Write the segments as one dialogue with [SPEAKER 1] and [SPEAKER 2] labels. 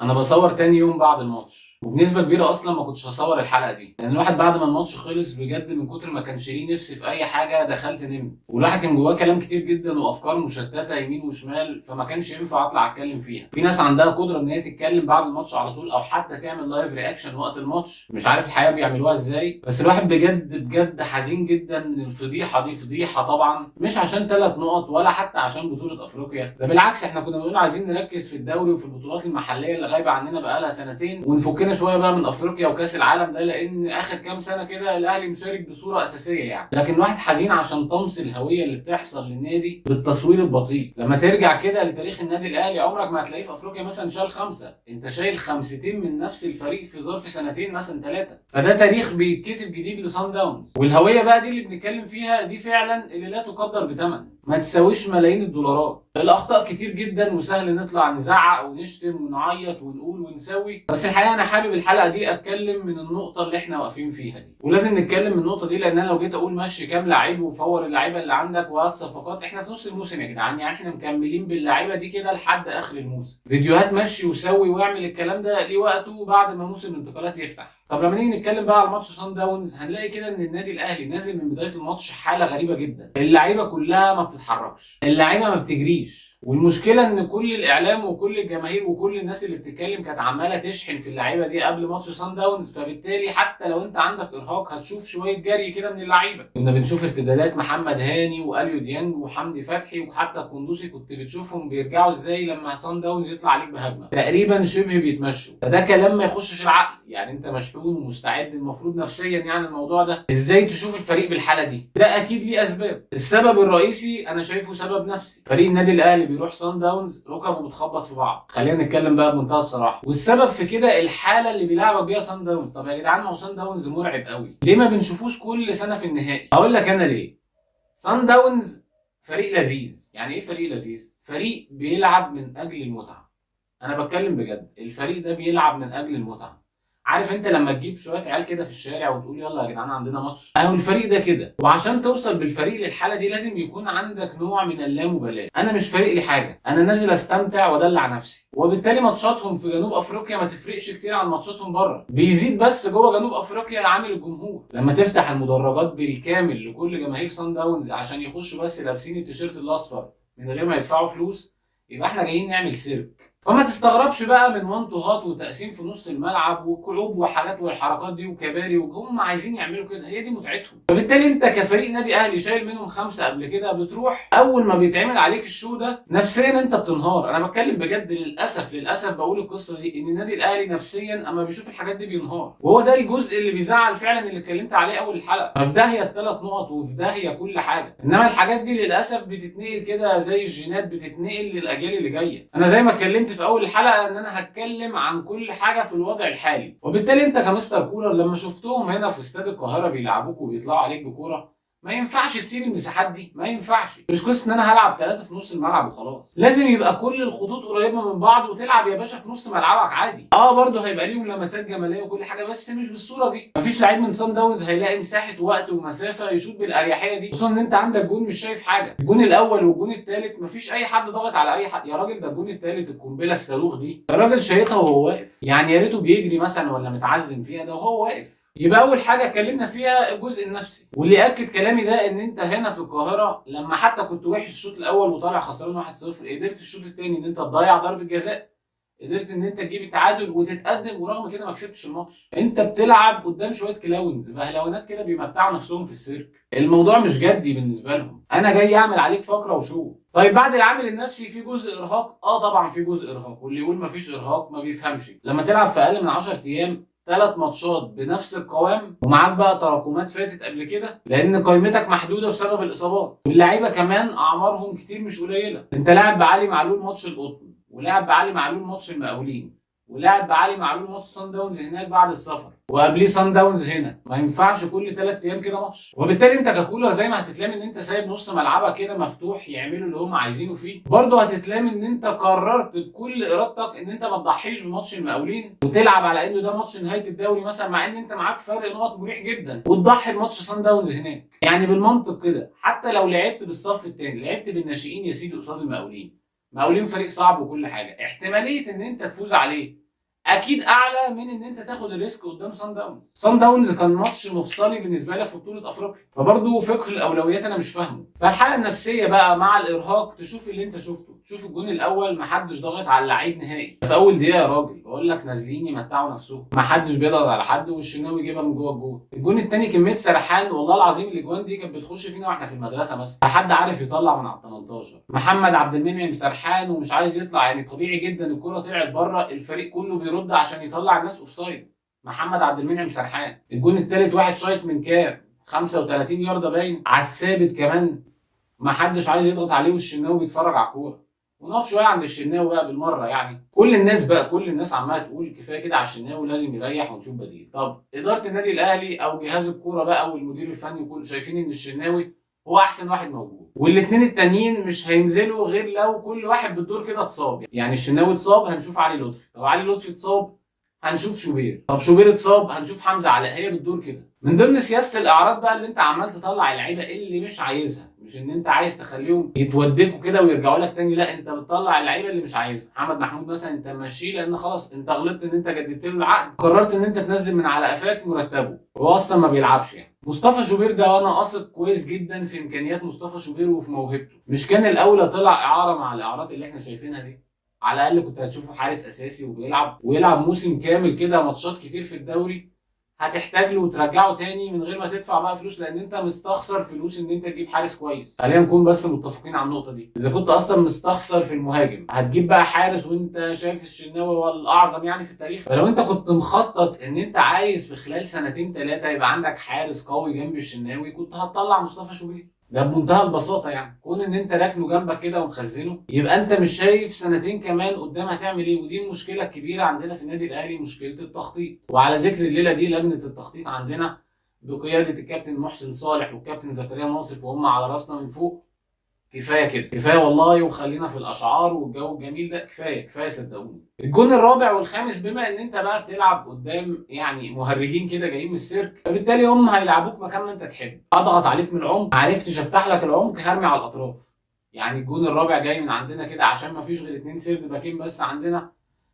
[SPEAKER 1] انا بصور تاني يوم بعد الماتش، وبنسبه كبيره اصلا ما كنتش هصور الحلقه دي، لان الواحد بعد ما الماتش خلص بجد من كتر ما كانش ليه نفسي في اي حاجه دخلت نمت، والواحد كان جواه كلام كتير جدا وافكار مشتته يمين وشمال، فما كانش ينفع اطلع اتكلم فيها. في ناس عندها قدره ان هي تتكلم بعد الماتش على طول، او حتى تعمل لايف رياكشن وقت الماتش، مش عارف الحقيقه بيعملوها ازاي. بس الواحد بجد حزين جدا ان الفضيحه دي فضيحه طبعا، مش عشان 3 نقط ولا حتى عشان بطوله افريقيا، ده بالعكس احنا كنا بنقول عايزين نركز في الدوري وفي البطولات المحليه اللي غايبه عننا بقالها سنتين، ونفكنا شويه بقى من افريقيا وكاس العالم ده، لان اخر كام سنه كده الاهلي مشارك بصوره اساسيه يعني. لكن واحد حزين عشان طمس الهويه اللي بتحصل للنادي بالتصوير البطيء. لما ترجع كده لتاريخ النادي الاهلي عمرك ما هتلاقيه في افريقيا مثلا شال 5، انت شايل 5 من نفس الفريق في ظرف سنتين مثلا 3، فده تاريخ بيتكتب جديد لصن داونز. والهويه بقى دي اللي بنتكلم فيها دي فعلا اللي لا تقدر بثمن، ما تساويش ملايين الدولارات. الاخطاء كتير جدا وسهل نطلع نزعق ونشتم ونعيط ونقول ونسوي، بس الحقيقه انا حابب الحلقه دي اتكلم من النقطه اللي احنا واقفين فيها دي، ولازم نتكلم من النقطه دي، لان انا لو جيت اقول مشي كام لعيب وفور اللعيبه اللي عندك وهات صفقات، احنا في نص الموسم يا جدعان، يعني احنا مكملين باللعيبه دي كده لحد اخر الموسم. فيديوهات مشي وسوي واعمل الكلام ده ليه وقته بعد ما موسم الانتقالات يفتح. طب لما نيجي نتكلم بقى على ماتش صن داونز، هنلاقي كده ان النادي الاهلي نازل من بدايه الماتش حاله غريبه جدا، اللعيبه كلها ما بتتحركش، اللعيبه ما بتجريش، والمشكله ان كل الاعلام وكل الجماهير وكل الناس اللي بتتكلم كانت عماله تشحن في اللعيبه دي قبل ماتش صن داونز، فبالتالي حتى لو انت عندك ارهاق هتشوف شويه جري كده من اللعيبه. كنا بنشوف ارتدادات محمد هاني واليو ديانج وحمدي فتحي وحتى القندوسي، كنت بتشوفهم بيرجعوا ازاي لما صن داونز يطلع عليك بهجمه، تقريبا شبه بيتمشوا. فده كلام ما يخشش العقل، يعني انت مشحون ومستعد المفروض نفسيا يعني الموضوع ده، ازاي تشوف الفريق بالحاله دي؟ ده اكيد ليه اسباب. السبب الرئيسي انا شايفه سبب نفسي، فريق النادي الاهلي بيروح صن داونز ركبه بتخبط في بعض، خلينا نتكلم بقى بمنتهى الصراحه، والسبب في كده الحاله اللي بيلعبك بيها صن داونز. طب يا جدعان ما هو صن داونز مرعب قوي، ليه ما بنشوفوش كل سنه في النهائي؟ اقول لك انا ليه. صن داونز فريق لذيذ. يعني ايه فريق لذيذ؟ فريق بيلعب من اجل المتعه. انا بتكلم بجد، الفريق ده بيلعب من اجل المتعه. عارف انت لما تجيب شويه عيال كده في الشارع وتقول يلا يا جدعان عندنا ماتش، اهو الفريق ده كده. وعشان توصل بالفريق للحاله دي لازم يكون عندك نوع من اللامبالاه، انا مش فارق لي حاجه، انا نازل استمتع وادلع نفسي. وبالتالي ماتشاتهم في جنوب افريقيا ما تفرقش كتير عن ماتشاتهم بره، بيزيد بس جوه جنوب افريقيا عامل الجمهور. لما تفتح المدرجات بالكامل لكل جماهير صن داونز عشان يخشوا بس لابسين التيشيرت الاصفر من غير ما يدفعوا فلوس، يبقى احنا جايين نعمل سيرك. فما تستغربش بقى من وان تو هات وتقسيم في نص الملعب وقلوب وحاجات والحركات دي وكباري، وهم عايزين يعملوا كده، هي دي متعتهم. فبالتالي انت كفريق نادي اهلي شايل منهم 5 قبل كده، بتروح اول ما بيتعمل عليك الشو ده نفسيا انت بتنهار. انا بتكلم بجد، للاسف بقول القصه دي ان النادي الاهلي نفسيا اما بيشوف الحاجات دي بينهار، وهو ده الجزء اللي بيزعل فعلا اللي اتكلمت عليه اول الحلقه. ففي داهيه ال3 نقط وفي داهيه كل حاجه، انما الحاجات دي للاسف بتتنقل كده زي الجينات بتتنقل للاجيال اللي جايه. انا زي ما اتكلمت في اول الحلقه ان انا هتكلم عن كل حاجه في الوضع الحالي، وبالتالي انت كمستر كولر لما شفتهم هنا في استاد القاهره بيلعبوك وبيطلعوا عليك بكوره، ما ينفعش تسيب المساحات دي، ما ينفعش. مش قصه ان انا هلعب 3 في نص الملعب وخلاص، لازم يبقى كل الخطوط قريبه من بعض وتلعب يا باشا في نص ملعبك عادي. برضه هيبقى ليهم لمسات جماليه وكل حاجه، بس مش بالصوره دي. مفيش لعيب من صن داونز هيلاقي مساحه وقت ومسافه يشوط بالاريحيه دي، خصوصا ان انت عندك جون مش شايف حاجه. الجون الاول والجون الثالث مفيش اي حد ضاغط على اي حد يا راجل، ده الجون الثالث القنبله الصاروخ دي الراجل شايطها وهو واقف، يعني يا ريته بيجري مثلا ولا متعزم فيها، ده وهو واقف. يبقى اول حاجه اتكلمنا فيها الجزء النفسي، واللي اكد كلامي ده ان انت هنا في القاهره لما حتى كنت وحش الشوط الاول وطالع خسران 1-0، قدرت الشوط الثاني ان انت تضيع ضربه جزاء، قدرت ان انت تجيب التعادل وتتقدم، ورغم كده ما كسبتش الماتش. انت بتلعب قدام شويه كلاونز بهلوانات كده بيمتعوا نفسهم في السيرك، الموضوع مش جدي بالنسبه لهم، انا جاي اعمل عليك فقره وشو. طيب بعد العامل النفسي في جزء ارهاق، طبعا في جزء ارهاق، واللي يقول ما فيش ارهاق ما بيفهمش. لما تلعب في اقل من 10 ايام 3 ماتشات بنفس القوام، ومعاك بقى تراكمات فاتت قبل كده لان قائمتك محدوده بسبب الاصابات، واللعيبه كمان اعمارهم كتير مش قليله. انت لاعب بعلي معلول ماتش القطن، ولاعب بعلي معلول ماتش المقاولين، ولاعب بعلي معلول ماتش صن داونز هناك بعد السفر، وقبليه صن داونز هنا. ما ينفعش كل 3 ايام كده ماتش. وبالتالي انت ككولر زي ما هتتلام ان انت سايب نص ملعبك كده مفتوح يعملوا اللي هم عايزينه فيه، برضه هتتلام ان انت قررت بكل ارادتك ان انت ما تضحيش بماتش المقاولين وتلعب على انه ده ماتش نهايه الدوري مثلا، مع ان انت معاك فرق نقط مريح جدا، وتضحي بماتش صن داونز هناك. يعني بالمنطق كده حتى لو لعبت بالصف الثاني، لعبت بالناشئين يا سيدي قصاد المقاولين، مقاولين فريق صعب وكل حاجه، احتماليه ان انت تفوز عليه اكيد اعلى من ان انت تاخد الريسك قدام صن داونز. صن داونز كان ماتش مفصلي بالنسبه لك في بطوله افريقيا، فبرضه فقه الاولويات انا مش فاهمه. فالحاله النفسيه بقى مع الارهاق، تشوف اللي انت شفته، تشوف الجون الاول ما حدش ضاغط على اللعيب نهائي في اول دقيقه يا راجل، بقول لك نازلين يمتعوا نفسهم، ما حدش بيضغط على حد، والشناوي جابها من جوه الجون. الجون الثاني كميه سرحان والله العظيم، الاجوان دي كانت بتخش فينا واحنا في المدرسه مثلا، حد عارف يطلع من على ال 18. محمد عبد المنعم سرحان ومش عايز يطلع، يعني طبيعي جدا الكره طلعت بره، الفريق كله بيرد عشان يطلع الناس اوفسايد. محمد عبد المنعم سرحان. الجون الثالث واحد شايط من كام 35 يارده باين على الثابت كمان، ما حدش عايز يضغط عليه والشناوي بيتفرج على الكوره. ونقف شويه عند الشناوي بقى بالمره، يعني كل الناس عماله تقول كفايه كده على الشناوي لازم يريح ونشوف بديل. طب اداره النادي الاهلي او جهاز الكوره بقى والمدير الفني كله شايفين ان الشناوي هو احسن واحد موجود، والاثنين التانيين مش هينزلوا غير لو كل واحد بالدور كده اتصاب. يعني الشناوي اتصاب هنشوف علي لطفي، طب علي لطفي اتصاب هنشوف شوبير، طب شوبير اتصاب هنشوف حمزه علاء، هي بالدور كده. من ضمن سياسه الاعراض بقى اللي انت عمال تطلع اللعيبه اللي مش عايزها، مش ان انت عايز تخليهم يتودكوا كده ويرجعوا لك تاني، لا انت بتطلع اللعيبه اللي مش عايزها. محمد محمود مثلا انت ماشيه لان خلاص انت غلطت ان انت جددت له العقد، قررت ان انت تنزل من على قفاك مرتبه، هو اصلا ما بيلعبش يعني. مصطفى شوبير ده وانا اثق كويس جدا في امكانيات مصطفى شوبير وفي موهبته، مش كان الاولى طلع اعاره مع الاعارات اللي احنا شايفينها دي؟ على الاقل كنت هتشوفه حارس اساسي ويلعب موسم كامل كده، ماتشات كتير في الدوري، هتحتاج له وترجعه تاني من غير ما تدفع بقى فلوس، لان انت مستخسر فلوس ان انت تجيب حارس كويس. خلينا نكون بس متفقين على النقطه دي. اذا كنت اصلا مستخسر في المهاجم هتجيب بقى حارس وانت شايف الشناوي هو الاعظم يعني في التاريخ؟ فلو انت كنت مخطط ان انت عايز في خلال سنتين ثلاثه يبقى عندك حارس قوي جنب الشناوي، كنت هتطلع مصطفى شوبير. ده بمنتهى البساطه يعني، كون ان انت راكنه جنبك كده ومخزنه، يبقى انت مش شايف سنتين كمان قدام هتعمل ايه. ودي المشكله الكبيره عندنا في النادي الاهلي، مشكله التخطيط. وعلى ذكر الليله دي، لجنه التخطيط عندنا بقياده الكابتن محسن صالح والكابتن زكريا ناصف وهم على راسنا من فوق، كفايه كده، كفايه والله، وخلينا في الاشعار والجو الجميل ده، كفايه كفايه صدقوني. الجون الرابع والخامس، بما ان انت بقى بتلعب قدام يعني مهرجين كده جايين من السيرك، فبالتالي هم هيلعبوك مكان ما انت تحب. اضغط عليك من العمق، ما عرفتش افتح لك العمق هرمي على الاطراف. يعني الجون الرابع جاي من عندنا كده عشان ما فيش غير 2 سيرد باكين بس عندنا،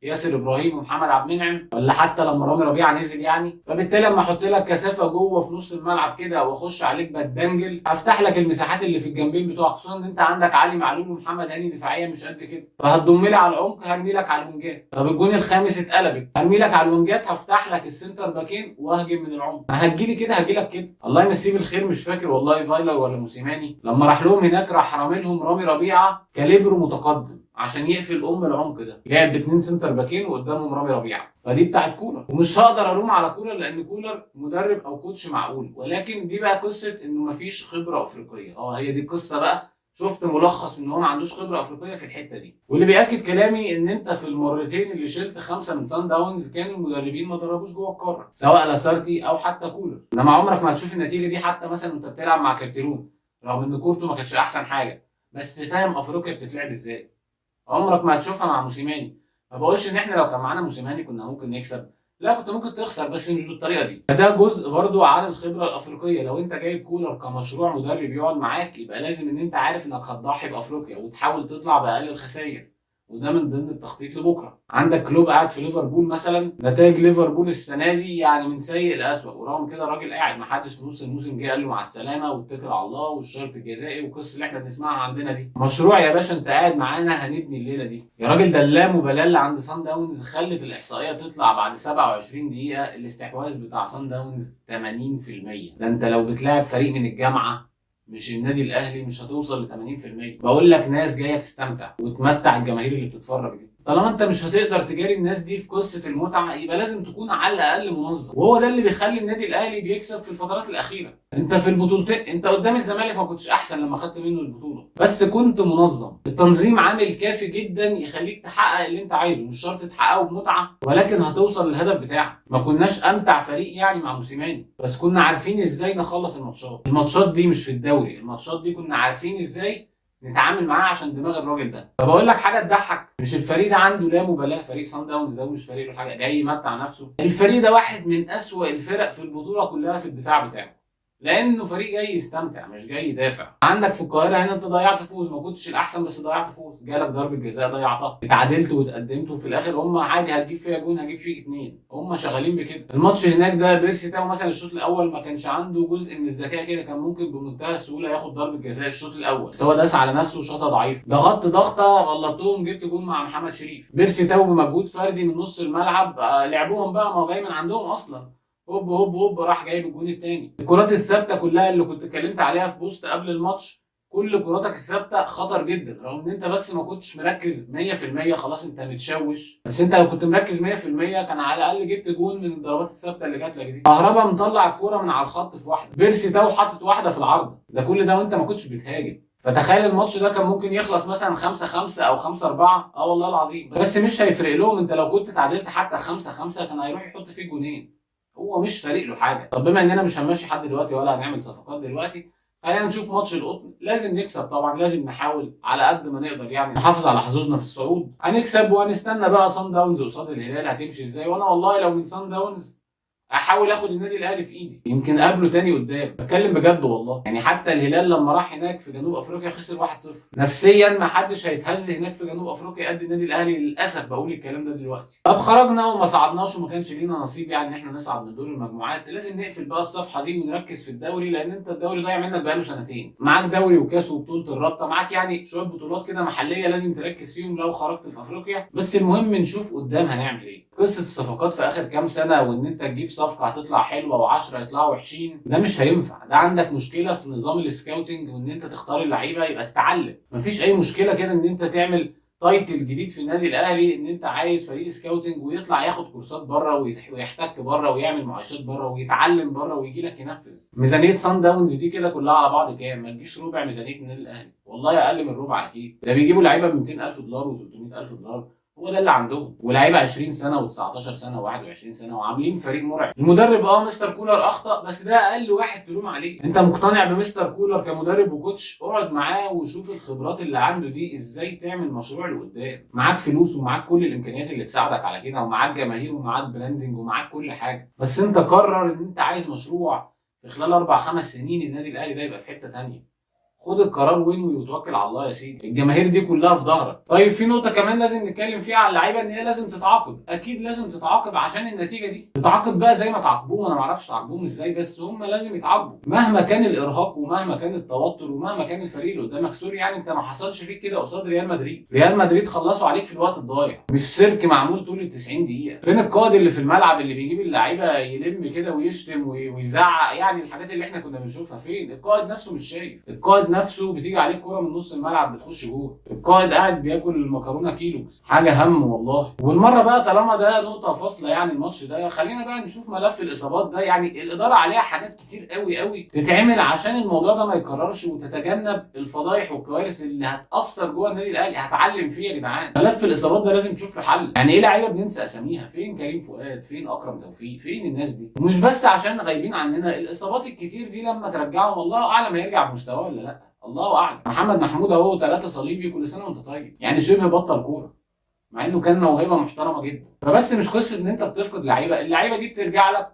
[SPEAKER 1] ياسر ابراهيم ومحمد عبد المنعم، ولا حتى لما رامي ربيعه نزل يعني. فبالتالي لما احط لك كثافه جوه في نص الملعب كده واخش عليك بدنجل، هفتح لك المساحات اللي في الجنبين بتوعك، خصوصا ان انت عندك علي معلول ومحمد هاني دفاعيا مش قد كده، فهتضم لي على العمق هرمي لك على الوينجات. طب الجون الخامس اتقلبت، هرمي لك على الوينجات، هفتح لك السنتر باكين واهجم من العمق. هتجيلي كده هجيلك كده. الله يمسيه بالخير، مش فاكر والله فايلر ولا موسيماني لما راح لهم هناك راح رامي لهم رامي ربيعه كاليبرو متقدم عشان يقفل العمق ده، لعب باثنين سنتر باكين وقدامهم رامي ربيعه. فدي بتاعت كولر، ومش هقدر الوم على كولر لان كولر مدرب او كوتش معقول، ولكن دي بقى قصه انه مفيش خبره افريقيه. هي دي القصه بقى. شفت ملخص ان هو ما عندوش خبره افريقيه في الحته دي. واللي بياكد كلامي ان انت في المرتين اللي شلت 5 من سان داونز كان المدربين ما دربوش جوه القاره، سواء لاسارتي او حتى كولر. انما عمرك ما هتشوف النتيجه دي حتى مثلا وانت بتلعب مع كارتيرون، رغم ان كورته ما كانتش احسن حاجه، بس فاهم افريقيا بتتلعب ازاي. عمرك ما هتشوفها مع موسيماني. ما بقولش ان احنا لو كان معانا موسيماني كنا ممكن نكسب، لا كنت ممكن تخسر بس مش بالطريقه دي. فده جزء برضو عن الخبره الافريقيه. لو انت جايب كولر كمشروع مدرب يقعد معاك، يبقى لازم ان انت عارف انك هتضحي بافريقيا وتحاول تطلع باقل الخسائر، وده من ضمن التخطيط لبكره. عندك كلوب قاعد في ليفربول مثلا، نتائج ليفربول السنه دي يعني من سيء لاسوء، ورغم كده الراجل قاعد، ما حدش في نص الموسم جه قال له مع السلامه واتكل على الله والشرط الجزائي والقصه اللي احنا بنسمعها عندنا دي. مشروع يا باشا، انت قاعد معانا هنبني الليله دي يا راجل. ده اللامبالاه اللي عند سان داونز خلت الاحصائيه تطلع بعد 27 دقيقه الاستحواذ بتاع سان داونز 80%. ده انت لو بتلاعب فريق من الجامعه مش النادي الاهلي مش هتوصل ل 80%. بقول لك ناس جايه تستمتع وتمتع الجماهير اللي بتتفرج دي. طالما انت مش هتقدر تجاري الناس دي في قصه المتعه، يبقى لازم تكون على الاقل منظم، وهو ده اللي بيخلي النادي الاهلي بيكسب في الفترات الاخيره. انت في البطولتين، انت قدام الزمالك ما كنتش احسن لما خدت منه البطوله، بس كنت منظم. التنظيم عامل كافي جدا يخليك تحقق اللي انت عايزه، مش شرط تحققه بمتعه، ولكن هتوصل للهدف بتاعك. ما كناش امتع فريق يعني مع موسيماني، بس كنا عارفين ازاي نخلص الماتشات دي مش في الدوري، الماتشات دي كنا عارفين ازاي نتعامل معاه عشان دماغ الراجل ده. فبقول لك حاجه تضحك، مش الفريق ده عنده لا مبالاه، فريق سان داونز ده مش فريق له حاجه، جاي يمتع نفسه. الفريق ده واحد من اسوأ الفرق في البطوله كلها في الدفاع بتاعه، لانه فريق جاي يستمتع مش جاي يدافع. عندك في القاهره هنا انت ضيعت فوز، ما كنتش الاحسن بس ضيعت فوز، جالك ضربه جزاء ضيعتها، اتعادلت واتقدمت وفي الاخر هم عادي هتجيب فيها جون هجيب فيك اتنين، هم شغالين بكده. الماتش هناك ده بيرسي تاو مثلا الشوط الاول ما كانش عنده جزء من الذكاء كده، كان ممكن بمنتهى السهوله ياخد ضربه جزاء الشوط الاول، بس هو داس على نفسه وشاطها ضعيف، ضغطت ضغطه غلطتهم جبت جون مع محمد شريف. بيرسي تاو بمجهود فردي من نص الملعب لعبوهم بقى، ما هو جاي من عندهم اصلا، هوب هوب هوب راح جايب الجون الثاني. الكرات الثابته كلها اللي كنت اتكلمت عليها في بوست قبل الماتش، كل كراتك الثابته خطر جدا، رغم ان انت بس ما كنتش مركز 100%، خلاص انت متشوش، بس انت لو كنت مركز 100% كان على الاقل جبت جون من الضربات الثابته اللي جات لك دي. كهربا مطلع الكوره من على الخط في واحده، بيرسي تاو حاطط واحده في العارضه، ده كل ده وانت ما كنتش بتهاجم. فتخيل الماتش ده كان ممكن يخلص مثلا 5-5 او 5-4، والله العظيم، بس مش هيفرق لهم، انت لو كنت تعادلت حتى 5-5 كان هيروح يحط فيك جونين، هو مش فارق له حاجه. طب بما اننا مش هنمشي حد دلوقتي ولا هنعمل صفقات دلوقتي، خلينا نشوف ماتش القطن. لازم نكسب طبعا، لازم نحاول على قد ما نقدر يعني نحافظ على حظوظنا في الصعود، هنكسب وهنستنى بقى صن داونز قصاد الهلال هتمشي ازاي. وانا والله لو من صن داونز احاول اخد النادي الاهلي في ايدي، يمكن اقابله تاني قدام، بتكلم بجد والله. يعني حتى الهلال لما راح هناك في جنوب افريقيا خسر 1-0، نفسيا ما حدش هيتهز هناك في جنوب افريقيا قد النادي الاهلي، للاسف بقول الكلام ده دلوقتي. طب خرجنا وما صعدناش وما كانش لينا نصيب يعني ان احنا نصعد من دور المجموعات، لازم نقفل بقى الصفحه دي ونركز في الدوري، لان انت الدوري ضايع منك بقاله سنتين، معاك دوري وكاس وبطوله الرابطه، معاك يعني شويه بطولات كده محليه لازم تركز فيهم لو خرجت في افريقيا، بس المهم نشوف قدام هنعمل ايه. قصه الصفقات في اخر كام سنه وان انت تجيب صفقه هتطلع حلوه و10 يطلعوا وحشين، ده مش هينفع، ده عندك مشكله في نظام السكاوتنج وان انت تختار اللعيبه، يبقى تتعلم. مفيش اي مشكله كده ان انت تعمل تايتل جديد في النادي الاهلي ان انت عايز فريق سكاوتنج ويطلع ياخد كورسات بره ويحتك بره ويعمل معايشات بره ويتعلم بره ويجي لك ينفذ. ميزانيه صن داونز دي كده كلها على بعض كام؟ ما تجيش ربع ميزانيه النادي الاهلي، والله اقل من ربع اكيد، ده بيجيبوا لعيبه ب $200,000 و$300,000، هو ده اللي عندهم، ولاعيبه 20 سنه و19 سنه و21 سنه وعاملين فريق مرعب. المدرب مستر كولر اخطا، بس ده اقل واحد تلوم عليه. انت مقتنع بمستر كولر كمدرب وكوتش، اقعد معاه وشوف الخبرات اللي عنده دي ازاي تعمل مشروع لقدام. معاك فلوس ومعاك كل الامكانيات اللي تساعدك على كده، ومعاك جماهير ومعاك براندنج ومعاك كل حاجه، بس انت قرر ان انت عايز مشروع في خلال 4-5 سنين النادي الاهلي ده يبقى في حته ثانيه. خد القرار وانوي وتوكل على الله يا سيدي، الجماهير دي كلها في ظهرك. طيب في نقطه كمان لازم نتكلم فيها على اللعيبه، ان هي لازم تتعاقب، اكيد لازم تتعاقب عشان النتيجه دي، تتعاقب بقى زي ما تعاقبوهم، انا ما اعرفش تعاقبوهم ازاي، بس هم لازم يتعاقبوا مهما كان الارهاق ومهما كان التوتر ومهما كان الفريق اللي قدامك. سوري يعني انت ما حصلش فيك كده قصاد ريال مدريد، ريال مدريد خلصوا عليك في الوقت الضايع، مش سيرك معمول طول ال 90 دقيقه. فين القائد اللي في الملعب اللي بيجيب اللعيبه يلم كده ويشتم ويزعق، يعني الحاجات اللي احنا كنا بنشوفها؟ فين القائد نفسه؟ مش شايف القائد نفسه بتيجي عليه الكوره من نص الملعب بتخش جوه، القائد قاعد بياكل المكرونه كيلو، حاجه هم والله. والمره بقى طالما ده نقطه فاصله يعني الماتش ده، خلينا بقى نشوف ملف الاصابات ده، يعني الاداره عليها حاجات كتير قوي قوي تتعمل عشان الموضوع ده ما يتكررش وتتجنب الفضايح والكوارث اللي هتاثر جوه النادي الاهلي. هتعلم فيه يا جدعان، ملف الاصابات ده لازم تشوف له حل. يعني ايه لعيبه بننسى اساميها؟ فين كريم فؤاد؟ فين اكرم توفيق؟ فين الناس دي؟ ومش بس عشان غايبين عننا، الاصابات الكتير دي لما ترجعهم الله اعلم هيرجع بمستواه ولا لا، الله اعلم. محمد محمود اهو 3 صليبي، كل سنه وانت طيب، يعني شبه بطل كوره مع انه كان موهبه محترمه جدا. فبس مش قصه ان انت بتفقد لعيبه، اللعيبه دي بترجع لك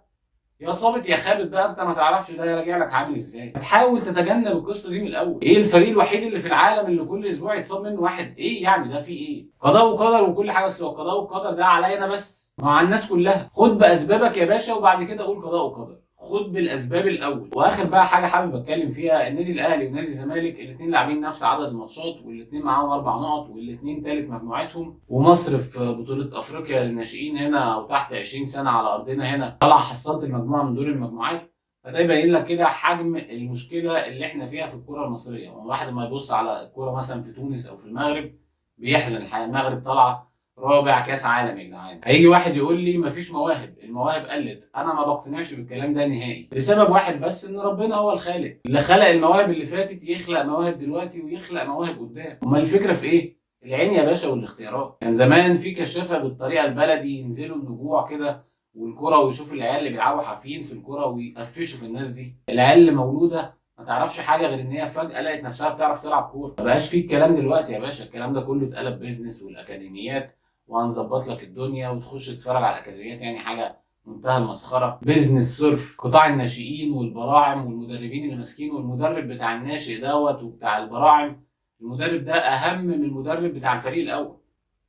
[SPEAKER 1] يا صابت يا خابت بقى، انت ما تعرفش ده راجع لك عامل ازاي. هتحاول تتجنب القصه دي من الاول. ايه الفريق الوحيد اللي في العالم اللي كل اسبوع يتصاب منه واحد؟ ايه يعني ده؟ في ايه؟ قضاء وقدر وكل حاجه، بس هو القضاء والقدر ده عليا انا بس؟ مع الناس كلها. خد باسبابك يا باشا وبعد كده قول قضاء وقدر، خد بالاسباب الاول. واخر بقى حاجه حابب اتكلم فيها، النادي الاهلي ونادي الزمالك الاثنين لاعبين نفس عدد الماتشات، والاثنين معاهم 4 نقط، والاثنين ثالث مجموعتهم، ومصر في بطوله افريقيا للناشئين هنا وتحت 20 سنه على ارضنا هنا طلع حصلت المجموعه من دور المجموعات. فده يبين لك كده حجم المشكله اللي احنا فيها في الكره المصريه. الواحد ما يبص على الكوره مثلا في تونس او في المغرب بيحزن الحقيقه، المغرب طالعه رابع كاس عالم يا جدعان. هيجي واحد يقول لي مفيش مواهب، المواهب قلت، انا ما بقتنعش بالكلام ده نهائي، لسبب واحد بس، ان ربنا هو الخالق اللي خلق المواهب اللي فاتت يخلق مواهب دلوقتي ويخلق مواهب قدام. امال الفكره في ايه؟ العين يا باشا والاختيارات. كان زمان في كشافه بالطريقه البلدي ينزلوا النجوع كده والكره ويشوفوا العيال اللي بيلعبوا حافيين في الكره ويقفشوا في الناس دي، العيال اللي مولوده ما تعرفش حاجه غير ان هي فجاه لقت نفسها بتعرف تلعب كوره. ما بقاش فيه الكلام دلوقتي يا باشا، الكلام ده كله اتقلب بيزنس والاكاديميات وهنظبط لك الدنيا وتخش تتفرج على الاكاديميات، يعني حاجه منتهى المسخره، بيزنس صرف، قطاع الناشئين والبراعم والمدربين اللي ماسكينه، والمدرب بتاع الناشئ دوت وبتاع البراعم، المدرب ده اهم من المدرب بتاع الفريق الاول.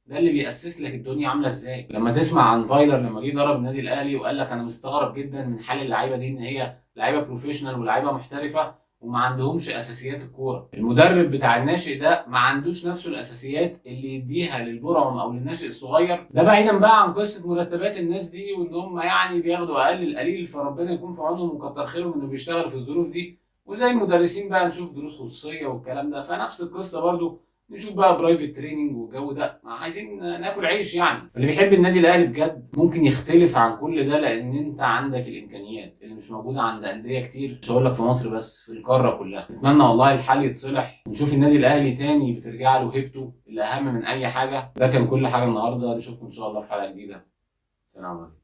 [SPEAKER 1] ده اللي بيأسس لك الدنيا عامله ازاي. لما تسمع عن فايلر لما جه ضرب النادي الاهلي وقال لك انا مستغرب جدا من حال اللعيبه دي، ان هي لعيبه بروفيشنال ولاعيبه محترفه وما عندهمش اساسيات الكوره. المدرب بتاع الناشئ ده ما عندوش نفسه الاساسيات اللي يديها للبرعم او للناشئ الصغير ده، بعيدا بقى عن قصه مرتبات الناس دي وان هم يعني بياخدوا اقل القليل، فربنا يكون في عونهم وكتر خيرهم انه بيشتغلوا في الظروف دي. وزي المدرسين بقى نشوف دروس خصوصيه والكلام ده، فنفس القصه برضو نشوف بقى برايفت تريننج والجو ده، ما عايزين ناكل عيش يعني. اللي بيحب النادي الاهلي بجد ممكن يختلف عن كل ده، لان انت عندك الامكانيات اللي مش موجوده عند انديه كتير، مش هقول لك في مصر بس، في القاره كلها. نتمنى والله الحال يتصلح ونشوف النادي الاهلي تاني بترجع له هيبته اللي اهم من اي حاجه. ده كان كل حاجه النهارده، نشوفكم ان شاء الله في حلقه جديده. سلام عليكم.